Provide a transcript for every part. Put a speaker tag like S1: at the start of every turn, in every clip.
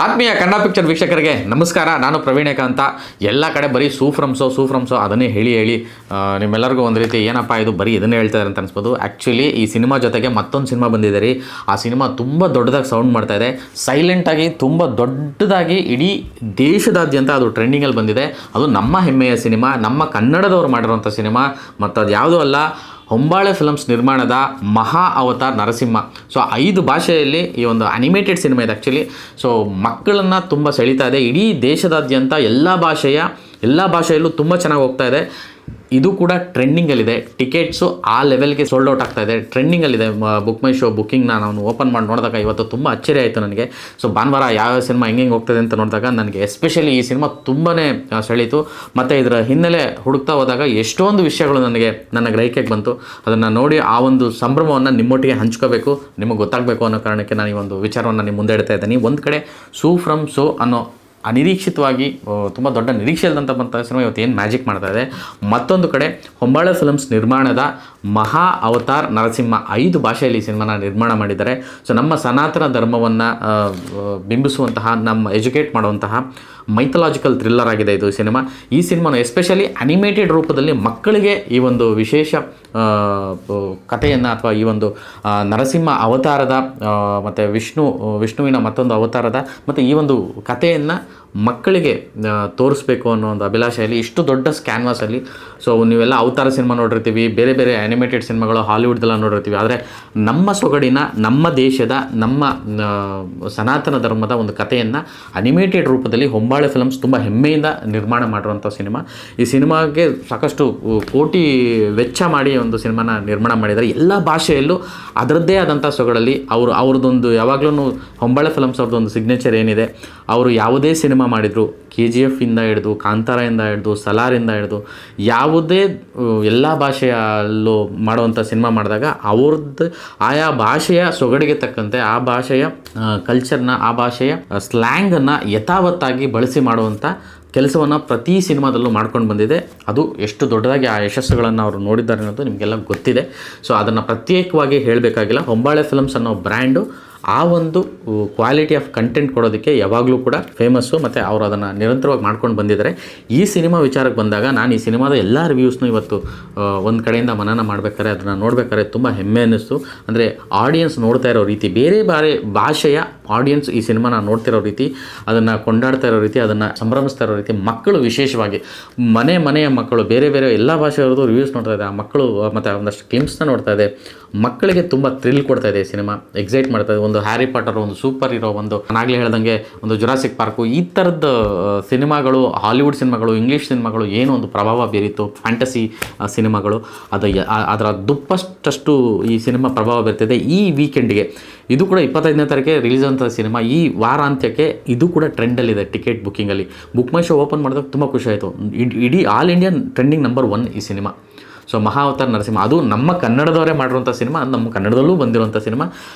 S1: ಆತ್ಮೀಯ ಕನ್ನಡ ಪಿಕ್ಚರ್ ವೀಕ್ಷಕರಿಗೆ ನಮಸ್ಕಾರ. ನಾನು ಪ್ರವೀಣೇಕ ಅಂತ. ಎಲ್ಲ ಕಡೆ ಬರೀ ಸೂಫ್ರಮ್ಸೋ ಅದನ್ನೇ ಹೇಳಿ ನಿಮ್ಮೆಲ್ಲರಿಗೂ ಒಂದು ರೀತಿ ಏನಪ್ಪ ಇದು ಬರೀ ಇದನ್ನೇ ಹೇಳ್ತಾರೆ ಅಂತ ಅನಿಸ್ಬೋದು. ಆ್ಯಕ್ಚುಲಿ ಈ ಸಿನಿಮಾ ಜೊತೆಗೆ ಮತ್ತೊಂದು ಸಿನಿಮಾ ಬಂದಿದೆ ರೀ. ಆ ಸಿನಿಮಾ ತುಂಬ ದೊಡ್ಡದಾಗಿ ಸೌಂಡ್ ಮಾಡ್ತಾ ಇದೆ, ಸೈಲೆಂಟಾಗಿ ತುಂಬ ದೊಡ್ಡದಾಗಿ ಇಡೀ ದೇಶದಾದ್ಯಂತ ಅದು ಟ್ರೆಂಡಿಂಗಲ್ಲಿ ಬಂದಿದೆ. ಅದು ನಮ್ಮ ಹೆಮ್ಮೆಯ ಸಿನಿಮಾ, ನಮ್ಮ ಕನ್ನಡದವ್ರು ಮಾಡಿರೋಂಥ ಸಿನಿಮಾ, ಮತ್ತು ಅದು ಯಾವುದೂ ಅಲ್ಲ, ಹೊಂಬಾಳೆ ಫಿಲಮ್ಸ್ ನಿರ್ಮಾಣದ ಮಹಾ ಅವತಾರ್ ನರಸಿಂಹ. ಸೊ 5 ಭಾಷೆಯಲ್ಲಿ ಈ ಒಂದು ಅನಿಮೇಟೆಡ್ ಸಿನಿಮಾ ಇದೆ ಆ್ಯಕ್ಚುಲಿ. ಸೊ ಮಕ್ಕಳನ್ನು ತುಂಬ ಸೆಳೀತಾ ಇದೆ. ಇಡೀ ದೇಶದಾದ್ಯಂತ ಎಲ್ಲ ಭಾಷೆಯಲ್ಲೂ ತುಂಬ ಚೆನ್ನಾಗಿ ಹೋಗ್ತಾ ಇದೆ. ಇದು ಕೂಡ ಟ್ರೆಂಡಿಂಗಲ್ಲಿದೆ. ಟಿಕೆಟ್ಸು ಆ ಲೆವೆಲ್ಗೆ ಸೋಲ್ಡ್ ಔಟ್ ಆಗ್ತಾ ಇದೆ, ಟ್ರೆಂಡಿಂಗಲ್ಲಿದೆ. ಬುಕ್ ಮೈ ಶೋ ಬುಕ್ಕಿಂಗ್ನ ನಾನು ಓಪನ್ ಮಾಡಿ ನೋಡಿದಾಗ ಇವತ್ತು ತುಂಬ ಅಚ್ಚರಿ ಆಯಿತು ನನಗೆ. ಸೊ ಭಾನುವಾರ ಯಾವ ಸಿನಿಮಾ ಹೆಂಗೆ ಹೋಗ್ತದೆ ಅಂತ ನೋಡಿದಾಗ ನನಗೆ ಎಸ್ಪೆಷಲಿ ಈ ಸಿನಿಮಾ ತುಂಬಾ ಸೆಳೀತು. ಮತ್ತು ಇದರ ಹಿನ್ನೆಲೆ ಹುಡುಕ್ತಾ ಹೋದಾಗ ಎಷ್ಟೊಂದು ವಿಷಯಗಳು ನನ್ನ ಗ್ರಹಿಕೆಗೆ ಬಂತು. ಅದನ್ನು ನೋಡಿ ಆ ಒಂದು ಸಂಭ್ರಮವನ್ನು ನಿಮ್ಮೊಟ್ಟಿಗೆ ಹಂಚ್ಕೋಬೇಕು, ನಿಮಗೆ ಗೊತ್ತಾಗಬೇಕು ಅನ್ನೋ ಕಾರಣಕ್ಕೆ ನಾನು ಈ ಒಂದು ವಿಚಾರವನ್ನು ನಿಮ್ಮ ಮುಂದೆ ಇಡ್ತಾ ಇದ್ದೀನಿ. ಒಂದು ಕಡೆ ಸೂ ಫ್ರಮ್ ಸೋ ಅನ್ನೋ ಅನಿರೀಕ್ಷಿತವಾಗಿ ತುಂಬ ದೊಡ್ಡ ನಿರೀಕ್ಷೆ ಇಲ್ಲದಂಥ ಬಂತ ಸಿನಿಮಾ ಇವತ್ತು ಏನು ಮ್ಯಾಜಿಕ್ ಮಾಡ್ತಾ ಇದೆ. ಮತ್ತೊಂದು ಕಡೆ ಹೊಂಬಾಳೆ ಫಿಲಮ್ಸ್ ನಿರ್ಮಾಣದ ಮಹಾ ಅವತಾರ್ ನರಸಿಂಹ 5 ಭಾಷೆಯಲ್ಲಿ ಈ ಸಿನಿಮಾನ ನಿರ್ಮಾಣ ಮಾಡಿದ್ದಾರೆ. ಸೊ ನಮ್ಮ ಸನಾತನ ಧರ್ಮವನ್ನು ಬಿಂಬಿಸುವಂತಹ, ನಮ್ಮ ಎಜುಕೇಟ್ ಮಾಡುವಂತಹ ಮೈಥಲಾಜಿಕಲ್ ಥ್ರಿಲ್ಲರ್ ಆಗಿದೆ ಇದು ಸಿನಿಮಾ. ಈ ಸಿನಿಮಾನ ಎಸ್ಪೆಷಲಿ ಅನಿಮೇಟೆಡ್ ರೂಪದಲ್ಲಿ ಮಕ್ಕಳಿಗೆ ಈ ಒಂದು ವಿಶೇಷ ಕಥೆಯನ್ನು ಅಥವಾ ಈ ಒಂದು ನರಸಿಂಹ ಅವತಾರದ ಮತ್ತು ವಿಷ್ಣುವಿನ ಮತ್ತೊಂದು ಅವತಾರದ ಮತ್ತು ಈ ಒಂದು ಕಥೆಯನ್ನು ಮಕ್ಕಳಿಗೆ ತೋರಿಸ್ಬೇಕು ಅನ್ನೋ ಒಂದು ಅಭಿಲಾಷೆಯಲ್ಲಿ ಇಷ್ಟು ದೊಡ್ಡ ಕ್ಯಾನ್ವಾಸಲ್ಲಿ. ಸೊ ನೀವೆಲ್ಲ ಅವತಾರ ಸಿನಿಮಾ ನೋಡಿರ್ತೀವಿ, ಬೇರೆ ಬೇರೆ ಅನಿಮೇಟೆಡ್ ಸಿನಿಮಾಗಳು ಹಾಲಿವುಡ್ದೆಲ್ಲ ನೋಡಿರ್ತೀವಿ. ಆದರೆ ನಮ್ಮ ಸೊಗಡಿನ, ನಮ್ಮ ದೇಶದ, ನಮ್ಮ ಸನಾತನ ಧರ್ಮದ ಒಂದು ಕಥೆಯನ್ನು ಅನಿಮೇಟೆಡ್ ರೂಪದಲ್ಲಿ ಹೊಂಬಾಳೆ ಫಿಲಮ್ಸ್ ತುಂಬ ಹೆಮ್ಮೆಯಿಂದ ನಿರ್ಮಾಣ ಮಾಡಿರುವಂಥ ಸಿನಿಮಾ. ಈ ಸಿನಿಮಾಗೆ ಸಾಕಷ್ಟು ಕೋಟಿ ವೆಚ್ಚ ಮಾಡಿ ಒಂದು ಸಿನಿಮಾನ ನಿರ್ಮಾಣ ಮಾಡಿದ್ದಾರೆ. ಎಲ್ಲ ಭಾಷೆಯಲ್ಲೂ ಅದರದ್ದೇ ಆದಂಥ ಸೊಗಡಲ್ಲಿ ಅವ್ರದ್ದೊಂದು ಯಾವಾಗಲೂ ಹೊಂಬಾಳೆ ಫಿಲಮ್ಸ್ ಅವ್ರದ್ದೊಂದು ಸಿಗ್ನೇಚರ್ ಏನಿದೆ, ಅವರು ಯಾವುದೇ ಸಿನಿಮಾ ಮಾಡಿದರು, KGF ಇಂದ ಹಿಡಿದು, ಕಾಂತಾರದಿಂದ ಹಿಡಿದು, ಸಲಾರಿಂದ ಹಿಡಿದು ಯಾವುದೇ ಎಲ್ಲ ಭಾಷೆಯಲ್ಲೂ ಮಾಡುವಂಥ ಸಿನಿಮಾ ಮಾಡಿದಾಗ ಅವ್ರದ್ದು ಆಯಾ ಭಾಷೆಯ ಸೊಗಡಿಗೆ ತಕ್ಕಂತೆ ಆ ಭಾಷೆಯ ಕಲ್ಚರ್ನ, ಆ ಭಾಷೆಯ ಸ್ಲ್ಯಾಂಗನ್ನು ಯಥಾವತ್ತಾಗಿ ಬಳಸಿ ಮಾಡುವಂಥ ಕೆಲಸವನ್ನು ಪ್ರತಿ ಸಿನಿಮಾದಲ್ಲೂ ಮಾಡ್ಕೊಂಡು ಬಂದಿದೆ. ಅದು ಎಷ್ಟು ದೊಡ್ಡದಾಗಿ ಆ ಯಶಸ್ಸುಗಳನ್ನು ಅವರು ನೋಡಿದ್ದಾರೆ ಅನ್ನೋದು ನಿಮಗೆಲ್ಲ ಗೊತ್ತಿದೆ. ಸೊ ಅದನ್ನು ಪ್ರತ್ಯೇಕವಾಗಿ ಹೇಳಬೇಕಾಗಿಲ್ಲ. ಹೊಂಬಾಳೆ ಫಿಲಮ್ಸ್ ಅನ್ನೋ ಬ್ರ್ಯಾಂಡು ಆ ಒಂದು ಕ್ವಾಲಿಟಿ ಆಫ್ ಕಂಟೆಂಟ್ ಕೊಡೋದಕ್ಕೆ ಯಾವಾಗಲೂ ಕೂಡ ಫೇಮಸ್ಸು, ಮತ್ತು ಅವರು ಅದನ್ನು ನಿರಂತರವಾಗಿ ಮಾಡ್ಕೊಂಡು ಬಂದಿದ್ದಾರೆ. ಈ ಸಿನಿಮಾ ವಿಚಾರಕ್ಕೆ ಬಂದಾಗ ನಾನು ಈ ಸಿನಿಮಾದ ಎಲ್ಲ ರಿವ್ಯೂಸ್ನು ಇವತ್ತು ಒಂದು ಕಡೆಯಿಂದ ಮನನ ಮಾಡಬೇಕಾದ್ರೆ, ಅದನ್ನು ನೋಡಬೇಕಾದ್ರೆ ತುಂಬ ಹೆಮ್ಮೆ ಅನ್ನಿಸ್ತು. ಅಂದರೆ ಆಡಿಯನ್ಸ್ ನೋಡ್ತಾ ಇರೋ ರೀತಿ, ಬೇರೆ ಭಾಷೆಯ ಆಡಿಯನ್ಸ್ ಈ ಸಿನಿಮಾನ ನೋಡ್ತಿರೋ ರೀತಿ, ಅದನ್ನು ಕೊಂಡಾಡ್ತಾ ಇರೋ ರೀತಿ, ಅದನ್ನು ಸಂಭ್ರಮಿಸ್ತಾ ಇರೋ ರೀತಿ, ಮಕ್ಕಳು ವಿಶೇಷವಾಗಿ ಮನೆಯ ಮಕ್ಕಳು ಬೇರೆ ಎಲ್ಲ ಭಾಷೆಯವ್ರದ್ದು ರಿವ್ಯೂಸ್ ನೋಡ್ತಾ ಇದೆ. ಆ ಮಕ್ಕಳು ಮತ್ತು ಒಂದಷ್ಟು ಕ್ಲಿಮ್ಸ್ನ ನೋಡ್ತಾ ಇದೆ. ಮಕ್ಕಳಿಗೆ ತುಂಬ ಥ್ರಿಲ್ ಕೊಡ್ತಾ ಇದೆ ಈ ಸಿನಿಮಾ, ಎಕ್ಸೈಟ್ ಮಾಡ್ತಾ ಇದೆ. ಒಂದು ಹ್ಯಾರಿ ಪಾಟರ್, ಒಂದು ಸೂಪರ್ ಹೀರೋ, ಒಂದು ನಾನಾಗಲೇ ಹೇಳ್ದಂಗೆ ಒಂದು ಜುರಾಸಿಕ್ ಪಾರ್ಕು, ಈ ಥರದ ಸಿನಿಮಾಗಳು, ಹಾಲಿವುಡ್ ಸಿನಿಮಾಗಳು, ಇಂಗ್ಲೀಷ್ ಸಿನಿಮಾಗಳು ಏನು ಒಂದು ಪ್ರಭಾವ ಬೀರಿತು, ಫ್ಯಾಂಟಸಿ ಸಿನಿಮಾಗಳು, ಅದರ ದುಪ್ಪಷ್ಟು ಈ ಸಿನಿಮಾ ಪ್ರಭಾವ ಬೀರ್ತಿದೆ. ಈ ವೀಕೆಂಡ್ಗೆ ಇದು ಕೂಡ 25ನೇ ತಾರೀಕಿಗೆ ರಿಲೀಸ್ ಅಂತ ಸಿನಿಮಾ. ಈ ವಾರಾಂತ್ಯಕ್ಕೆ ಇದು ಕೂಡ ಟ್ರೆಂಡಲ್ಲಿದೆ ಟಿಕೆಟ್ ಬುಕ್ಕಿಂಗಲ್ಲಿ. ಬುಕ್ ಮೈ ಶೋ ಓಪನ್ ಮಾಡಿದಾಗ ತುಂಬ ಖುಷಿ ಆಯಿತು. ಇಡೀ ಆಲ್ ಇಂಡಿಯನ್ ಟ್ರೆಂಡಿಂಗ್ ನಂಬರ್ 1 ಈ ಸಿನಿಮಾ. ಸೊ ಮಹಾ ಅವತಾರ್ ನರಸಿಂಹ ಅದು ನಮ್ಮ ಕನ್ನಡದವರೇ ಮಾಡಿರುವಂಥ ಸಿನಿಮಾ, ನಮ್ಮ ಕನ್ನಡದಲ್ಲೂ ಬಂದಿರುವಂಥ ಸಿನಿಮಾ.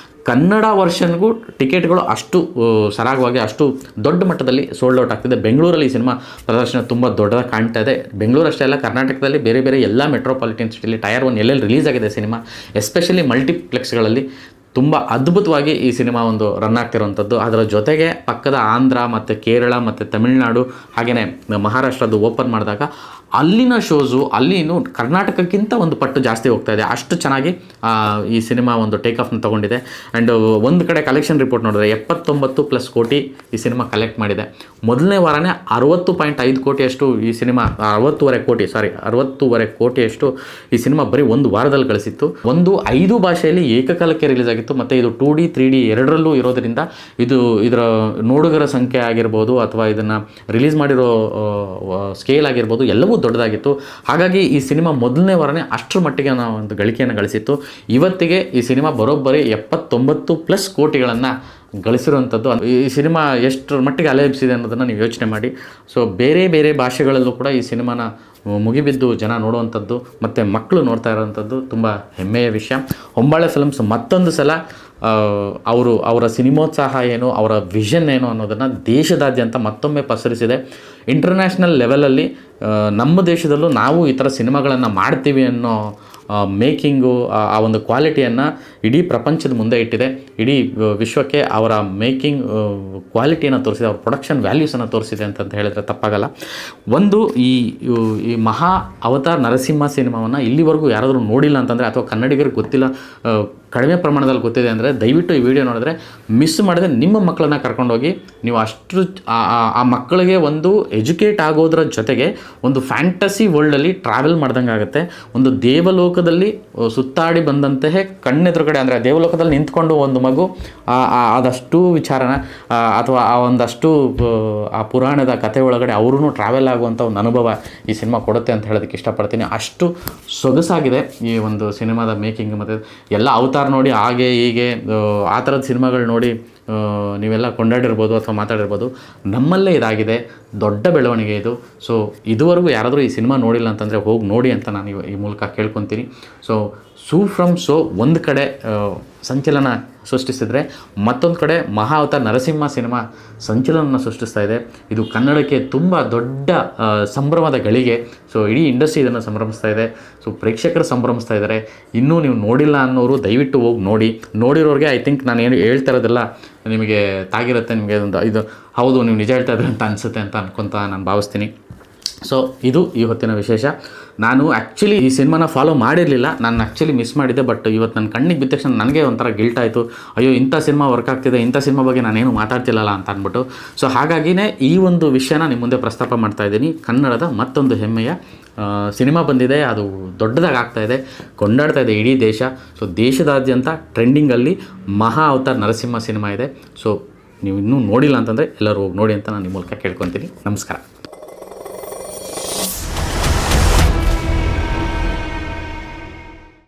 S1: ಕನ್ನಡ ವರ್ಷನ್ಗೂ ಟಿಕೆಟ್ಗಳು ಅಷ್ಟು ಸರಾಗವಾಗಿ, ಅಷ್ಟು ದೊಡ್ಡ ಮಟ್ಟದಲ್ಲಿ ಸೋಲ್ಡ್ ಔಟ್ ಆಗ್ತಿದೆ. ಬೆಂಗಳೂರಲ್ಲಿ ಈ ಸಿನಿಮಾ ಪ್ರದರ್ಶನ ತುಂಬ ದೊಡ್ಡದಾಗಿ ಕಾಣ್ತಾ ಇದೆ. ಬೆಂಗಳೂರು ಅಷ್ಟೇ ಅಲ್ಲ, ಕರ್ನಾಟಕದಲ್ಲಿ ಬೇರೆ ಎಲ್ಲ ಮೆಟ್ರೋಪಾಲಿಟನ್ ಸಿಟಿಲಿ ಟೈರ್ 1 ಎಲ್ಲೆಲ್ಲಿ ರಿಲೀಸ್ ಆಗಿದೆ ಸಿನಿಮಾ, ಎಸ್ಪೆಷಲಿ ಮಲ್ಟಿಪ್ಲೆಕ್ಸ್ಗಳಲ್ಲಿ ತುಂಬ ಅದ್ಭುತವಾಗಿ ಈ ಸಿನಿಮಾ ಒಂದು ರನ್ ಆಗ್ತಿರೋವಂಥದ್ದು. ಅದರ ಜೊತೆಗೆ ಪಕ್ಕದ ಆಂಧ್ರ ಮತ್ತು ಕೇರಳ ಮತ್ತು ತಮಿಳುನಾಡು ಹಾಗೆಯೇ ಮಹಾರಾಷ್ಟ್ರದ್ದು ಓಪನ್ ಮಾಡಿದಾಗ ಅಲ್ಲಿನ ಶೋಸು ಅಲ್ಲಿನೂ ಕರ್ನಾಟಕಕ್ಕಿಂತ ಒಂದು ಪಟ್ಟು ಜಾಸ್ತಿ ಹೋಗ್ತಾ ಇದೆ. ಅಷ್ಟು ಚೆನ್ನಾಗಿ ಈ ಸಿನಿಮಾ ಒಂದು ಟೇಕ್ ಆಫ್ನ ತೊಗೊಂಡಿದೆ. ಆ್ಯಂಡ್ ಒಂದು ಕಡೆ ಕಲೆಕ್ಷನ್ ರಿಪೋರ್ಟ್ ನೋಡಿದ್ರೆ 79+ ಕೋಟಿ ಈ ಸಿನಿಮಾ ಕಲೆಕ್ಟ್ ಮಾಡಿದೆ. ಮೊದಲನೇ ವಾರನೇ 60.5 ಕೋಟಿಯಷ್ಟು ಈ ಸಿನಿಮಾ, 60.5 ಕೋಟಿಯಷ್ಟು ಈ ಸಿನಿಮಾ ಬರೀ ಒಂದು ವಾರದಲ್ಲಿ ಗಳಿಸಿತ್ತು. 5 ಭಾಷೆಯಲ್ಲಿ ಏಕಕಾಲಕ್ಕೆ ರಿಲೀಸ್ ಆಗಿತ್ತು. ಮತ್ತು ಇದು 2D 3D ಎರಡರಲ್ಲೂ ಇರೋದರಿಂದ ಇದರ ನೋಡುಗರ ಸಂಖ್ಯೆ ಆಗಿರ್ಬೋದು, ಅಥವಾ ಇದನ್ನು ರಿಲೀಸ್ ಮಾಡಿರೋ ಸ್ಕೇಲ್ ಆಗಿರ್ಬೋದು, ಎಲ್ಲವೂ ದೊಡ್ಡದಾಗಿತ್ತು. ಹಾಗಾಗಿ ಈ ಸಿನಿಮಾ ಮೊದಲನೇ ವಾರನೇ ಅಷ್ಟರ ಮಟ್ಟಿಗೆ ನಾವು ಒಂದು ಗಳಿಕೆಯನ್ನು ಗಳಿಸಿತ್ತು. ಇವತ್ತಿಗೆ ಈ ಸಿನಿಮಾ ಬರೋಬ್ಬರಿ 79+ ಕೋಟಿಗಳನ್ನು ಗಳಿಸಿರುವಂಥದ್ದು. ಈ ಸಿನಿಮಾ ಎಷ್ಟರ ಮಟ್ಟಿಗೆ ಅಲೆ ಎಬ್ಸಿದೆ ಅನ್ನೋದನ್ನು ನೀವು ಯೋಚನೆ ಮಾಡಿ. ಸೊ ಬೇರೆ ಭಾಷೆಗಳಲ್ಲೂ ಕೂಡ ಈ ಸಿನಿಮಾನ ಮುಗಿಬಿದ್ದು ಜನ ನೋಡುವಂಥದ್ದು ಮತ್ತು ಮಕ್ಕಳು ನೋಡ್ತಾ ಇರೋವಂಥದ್ದು ತುಂಬ ಹೆಮ್ಮೆಯ ವಿಷಯ. ಹೊಂಬಾಳೆ ಫಿಲಮ್ಸ್ ಮತ್ತೊಂದು ಸಲ ಅವರ ಸಿನಿಮೋತ್ಸಾಹ ಏನು, ಅವರ ವಿಷನ್ ಏನು ಅನ್ನೋದನ್ನು ದೇಶದಾದ್ಯಂತ ಮತ್ತೊಮ್ಮೆ ಪಸರಿಸಿದೆ. ಇಂಟರ್ನ್ಯಾಷನಲ್ ಲೆವೆಲಲ್ಲಿ ನಮ್ಮ ದೇಶದಲ್ಲೂ ನಾವು ಈ ಥರ ಸಿನಿಮಾಗಳನ್ನು ಮಾಡ್ತೀವಿ ಅನ್ನೋ ಮೇಕಿಂಗು ಆ ಒಂದು ಕ್ವಾಲಿಟಿಯನ್ನು ಇಡೀ ಪ್ರಪಂಚದ ಮುಂದೆ ಇಟ್ಟಿದೆ. ಇಡೀ ವಿಶ್ವಕ್ಕೆ ಅವರ ಮೇಕಿಂಗ್ ಕ್ವಾಲಿಟಿಯನ್ನು ತೋರಿಸಿದೆ, ಅವ್ರ ಪ್ರೊಡಕ್ಷನ್ ವ್ಯಾಲ್ಯೂಸನ್ನು ತೋರಿಸಿದೆ ಅಂತ ಹೇಳಿದ್ರೆ ತಪ್ಪಾಗಲ್ಲ. ಒಂದು ಈ ಮಹಾ ಅವತಾರ್ ನರಸಿಂಹ ಸಿನಿಮಾವನ್ನು ಇಲ್ಲಿವರೆಗೂ ಯಾರಾದರೂ ನೋಡಿಲ್ಲ ಅಂತಂದರೆ, ಅಥವಾ ಕನ್ನಡಿಗರಿಗೆ ಗೊತ್ತಿಲ್ಲ, ಕಡಿಮೆ ಪ್ರಮಾಣದಲ್ಲಿ ಗೊತ್ತಿದೆ ಅಂದರೆ, ದಯವಿಟ್ಟು ಈ ವಿಡಿಯೋ ನೋಡಿದ್ರೆ ಮಿಸ್ ಮಾಡಿದ್ರೆ ನಿಮ್ಮ ಮಕ್ಕಳನ್ನ ಕರ್ಕೊಂಡೋಗಿ ನೀವು ಅಷ್ಟು ಆ ಮಕ್ಕಳಿಗೆ ಒಂದು ಎಜುಕೇಟ್ ಆಗೋದ್ರ ಜೊತೆಗೆ ಒಂದು ಫ್ಯಾಂಟಸಿ ವರ್ಲ್ಡಲ್ಲಿ ಟ್ರಾವೆಲ್ ಮಾಡ್ದಂಗೆ ಆಗುತ್ತೆ. ಒಂದು ದೇವಲೋಕದಲ್ಲಿ ಸುತ್ತಾಡಿ ಬಂದಂತಹ ಕಣ್ಣೆದುರುಗಡೆ, ಅಂದರೆ ದೇವಲೋಕದಲ್ಲಿ ನಿಂತ್ಕೊಂಡು ಒಂದು ಮಗು ಅದಷ್ಟು ವಿಚಾರನ ಅಥವಾ ಆ ಒಂದಷ್ಟು ಆ ಪುರಾಣದ ಕಥೆ ಒಳಗಡೆ ಅವರೂ ಟ್ರಾವೆಲ್ ಆಗುವಂಥ ಒಂದು ಅನುಭವ ಈ ಸಿನಿಮಾ ಕೊಡುತ್ತೆ ಅಂತ ಹೇಳೋದಕ್ಕೆ ಇಷ್ಟಪಡ್ತೀನಿ. ಅಷ್ಟು ಸೊಗಸಾಗಿದೆ ಈ ಒಂದು ಸಿನಿಮಾದ ಮೇಕಿಂಗ್. ಮತ್ತು ಎಲ್ಲ ಅವತಾರ ನೋಡಿ ಹಾಗೆ ಹೀಗೆ ಆ ಥರದ ಸಿನಿಮಾಗಳು ನೋಡಿ ನೀವೆಲ್ಲ ಕೊಂಡಾಡಿರ್ಬೋದು ಅಥವಾ ಮಾತಾಡಿರ್ಬೋದು. ನಮ್ಮಲ್ಲೇ ಇದಾಗಿದೆ, ದೊಡ್ಡ ಬೆಳವಣಿಗೆ ಇದು. ಸೊ ಇದುವರೆಗೂ ಯಾರಾದರೂ ಈ ಸಿನಿಮಾ ನೋಡಿಲ್ಲ ಅಂತಂದರೆ ಹೋಗಿ ನೋಡಿ ಅಂತ ನಾನು ಈ ಮೂಲಕ ಕೇಳ್ಕೊತೀನಿ. ಸೊ ಸೂ ಫ್ರಮ್ ಸೋ ಒಂದು ಕಡೆ ಸಂಚಲನ ಸೃಷ್ಟಿಸಿದರೆ, ಮತ್ತೊಂದು ಕಡೆ ಮಹಾ ಅವತಾರ್ ನರಸಿಂಹ ಸಿನಿಮಾ ಸಂಚಲನ ಸೃಷ್ಟಿಸ್ತಾ ಇದೆ. ಇದು ಕನ್ನಡಕ್ಕೆ ತುಂಬ ದೊಡ್ಡ ಸಂಭ್ರಮದ ಗಳಿಗೆ. ಸೊ ಇಡೀ ಇಂಡಸ್ಟ್ರಿ ಇದನ್ನು ಸಂಭ್ರಮಿಸ್ತಾ ಇದೆ. ಸೊ ಪ್ರೇಕ್ಷಕರು ಸಂಭ್ರಮಿಸ್ತಾ ಇದ್ದಾರೆ. ಇನ್ನೂ ನೀವು ನೋಡಿಲ್ಲ ಅನ್ನೋರು ದಯವಿಟ್ಟು ಹೋಗಿ ನೋಡಿ. ನೋಡಿರೋರಿಗೆ ಐ ಥಿಂಕ್ ನಾನು ಏನು ಹೇಳ್ತಾ ಇರೋದಿಲ್ಲ ನಿಮಗೆ ತಾಗಿರುತ್ತೆ, ನಿಮಗೆ ಒಂದು ಇದು ಹೌದು ನೀವು ನಿಜ ಹೇಳ್ತಾ ಇದ್ರೆ ಅಂತ ಅನಿಸುತ್ತೆ ಅಂತ ಅನ್ಕೊತ ನಾನು ಭಾವಿಸ್ತೀನಿ. ಸೊ ಇದು ಈ ಹೊತ್ತಿನ ವಿಶೇಷ. ನಾನು ಆ್ಯಕ್ಚುಲಿ ಈ ಸಿನಿಮಾನ ಫಾಲೋ ಮಾಡಿರಲಿಲ್ಲ, ನಾನು ಆ್ಯಕ್ಚುಲಿ ಮಿಸ್ ಮಾಡಿದ್ದೆ. ಬಟ್ ಇವತ್ತು ನನ್ನ ಕಣ್ಣಿಗೆ ಬಿದ್ದ ತಕ್ಷಣ ನನಗೆ ಒಂಥರ ಗಿಲ್ಟ್ ಆಯಿತು. ಅಯ್ಯೋ ಇಂಥ ಸಿನಿಮಾ ವರ್ಕ್ ಆಗ್ತಿದೆ, ಇಂಥ ಸಿನಿಮಾ ಬಗ್ಗೆ ನಾನೇನು ಮಾತಾಡ್ತಿಲ್ಲಲ್ಲ ಅಂತ ಅಂದ್ಬಿಟ್ಟು. ಸೊ ಹಾಗಾಗಿಯೇ ಈ ಒಂದು ವಿಷಯನ ನಿಮ್ಮ ಮುಂದೆ ಪ್ರಸ್ತಾಪ ಮಾಡ್ತಾ ಇದ್ದೀನಿ. ಕನ್ನಡದ ಮತ್ತೊಂದು ಹೆಮ್ಮೆಯ ಸಿನಿಮಾ ಬಂದಿದೆ, ಅದು ದೊಡ್ಡದಾಗಿ ಆಗ್ತಾಯಿದೆ, ಕೊಂಡಾಡ್ತಾ ಇದೆ ಇಡೀ ದೇಶ. ಸೊ ದೇಶದಾದ್ಯಂತ ಟ್ರೆಂಡಿಂಗಲ್ಲಿ ಮಹಾ ಅವತಾರ್ ನರಸಿಂಹ ಸಿನಿಮಾ ಇದೆ. ಸೊ ನೀವು ಇನ್ನೂ ನೋಡಿಲ್ಲ ಅಂತಂದರೆ ಎಲ್ಲರೂ ಹೋಗಿ ನೋಡಿ ಅಂತ ನಾನು ನಿಮ್ಮ ಮೂಲಕ ಕೇಳ್ಕೊತೀನಿ. ನಮಸ್ಕಾರ.